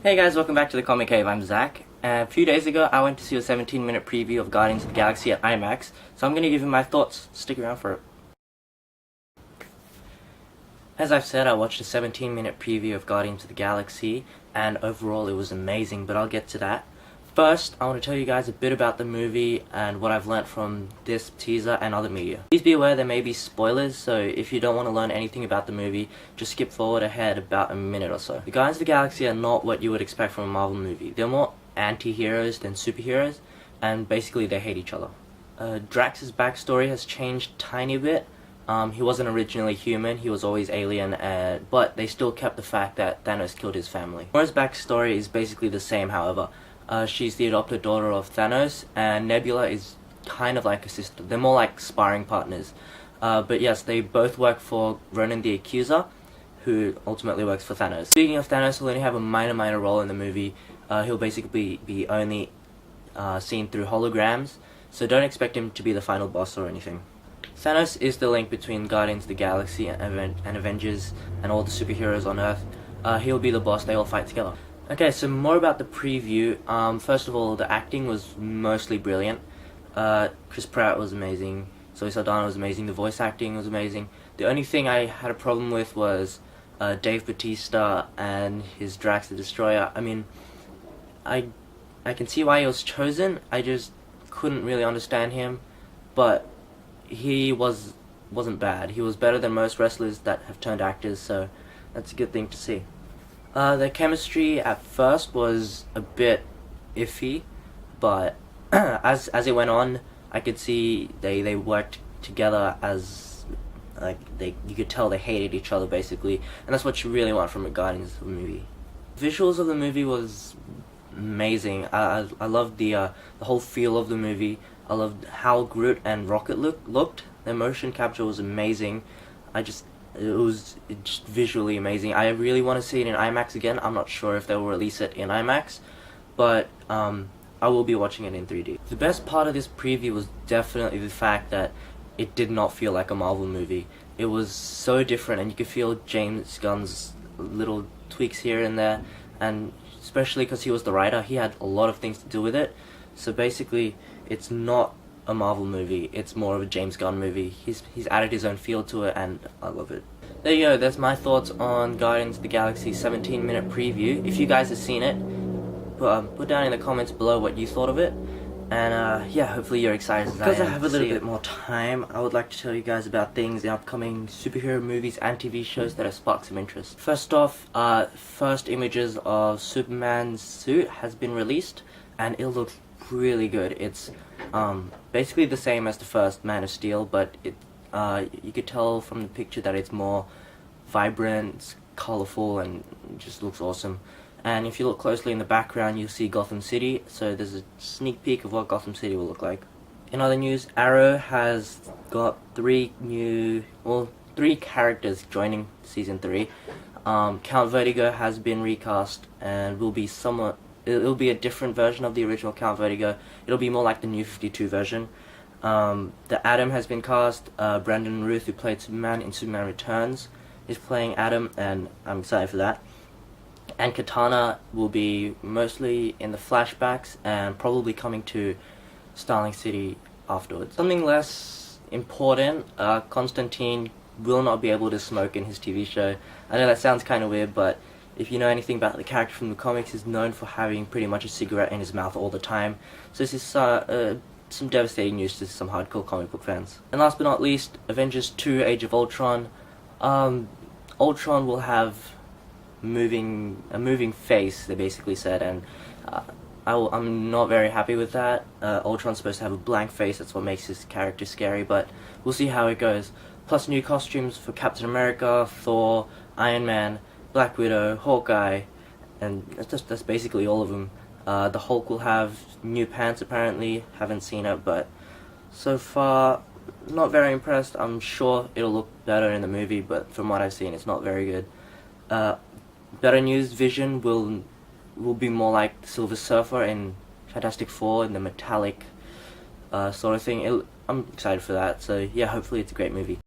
Hey guys, welcome back to the ComiCave. I'm Zach. A few days ago, I went to see a 17-minute preview of Guardians of the Galaxy at IMAX, so I'm going to give you my thoughts. Stick around for it. As I've said, I watched a 17-minute preview of Guardians of the Galaxy, and overall it was amazing, but I'll get to that. First, I want to tell you guys a bit about the movie and what I've learnt from this teaser and other media. Please be aware there may be spoilers, so if you don't want to learn anything about the movie, just skip forward ahead about a minute or so. The Guardians of the Galaxy are not what you would expect from a Marvel movie. They're more anti-heroes than superheroes, and basically they hate each other. Drax's backstory has changed tiny bit. He wasn't originally human, he was always alien, but they still kept the fact that Thanos killed his family. Moira's backstory is basically the same, however. She's the adopted daughter of Thanos, and Nebula is kind of like a sister. They're more like sparring partners. But yes, they both work for Ronan the Accuser, who ultimately works for Thanos. Speaking of Thanos, he'll only have a minor role in the movie. He'll basically be only seen through holograms, so don't expect him to be the final boss or anything. Thanos is the link between Guardians of the Galaxy and Avengers and all the superheroes on Earth. He'll be the boss, they all fight together. Okay, so more about the preview. First of all, the acting was mostly brilliant. Chris Pratt was amazing, Zoe Saldana was amazing, the voice acting was amazing. The only thing I had a problem with was Dave Bautista and his Drax the Destroyer. I mean, I can see why he was chosen, I just couldn't really understand him, but he wasn't bad. He was better than most wrestlers that have turned actors, so that's a good thing to see. The chemistry at first was a bit iffy, but as it went on, I could see they worked together as you could tell they hated each other basically, and that's what you really want from a Guardians movie. Visuals of the movie was amazing. I loved the whole feel of the movie. I loved how Groot and Rocket looked. Their motion capture was amazing. It was just visually amazing. I really want to see it in IMAX again. I'm not sure if they'll release it in IMAX, but I will be watching it in 3D. The best part of this preview was definitely the fact that it did not feel like a Marvel movie. It was so different, and you could feel James Gunn's little tweaks here and there, and especially because he was the writer, he had a lot of things to do with it. So basically, it's not a Marvel movie, it's more of a James Gunn movie. He's added his own feel to it, and I love it. There you go, that's my thoughts on Guardians of the Galaxy 17-minute preview. If you guys have seen it, put down in the comments below what you thought of it, and yeah, hopefully you're excited as I am. Because I have a little bit more time, I would like to tell you guys about things in upcoming superhero movies and TV shows that have sparked some interest. First off, first images of Superman's suit has been released, and it looks really good. It's basically the same as the first Man of Steel, but you could tell from the picture that it's more vibrant, colorful, and just looks awesome. And if you look closely in the background, you'll see Gotham City, so there's a sneak peek of what Gotham City will look like. In other news, Arrow has got three characters joining season 3. Count Vertigo has been recast and will be it'll be a different version of the original Count Vertigo. It'll be more like the New 52 version. The Atom has been cast. Brandon Routh, who played Superman in Superman Returns, is playing Atom, and I'm excited for that. And Katana will be mostly in the flashbacks and probably coming to Starling City afterwards. Something less important, Constantine will not be able to smoke in his TV show. I know that sounds kind of weird, but if you know anything about the character from the comics, he's known for having pretty much a cigarette in his mouth all the time. So this is some devastating news to some hardcore comic book fans. And last but not least, Avengers 2 Age of Ultron. Ultron will have a moving face, they basically said, and I'm not very happy with that. Ultron's supposed to have a blank face, that's what makes his character scary, but we'll see how it goes. Plus new costumes for Captain America, Thor, Iron Man, Black Widow, Hawkeye, and that's basically all of them. The Hulk will have new pants apparently, haven't seen it, but so far not very impressed. I'm sure it'll look better in the movie, but from what I've seen it's not very good. Better news, Vision will be more like the Silver Surfer in Fantastic Four, in the metallic sort of thing. I'm excited for that, so yeah, hopefully it's a great movie.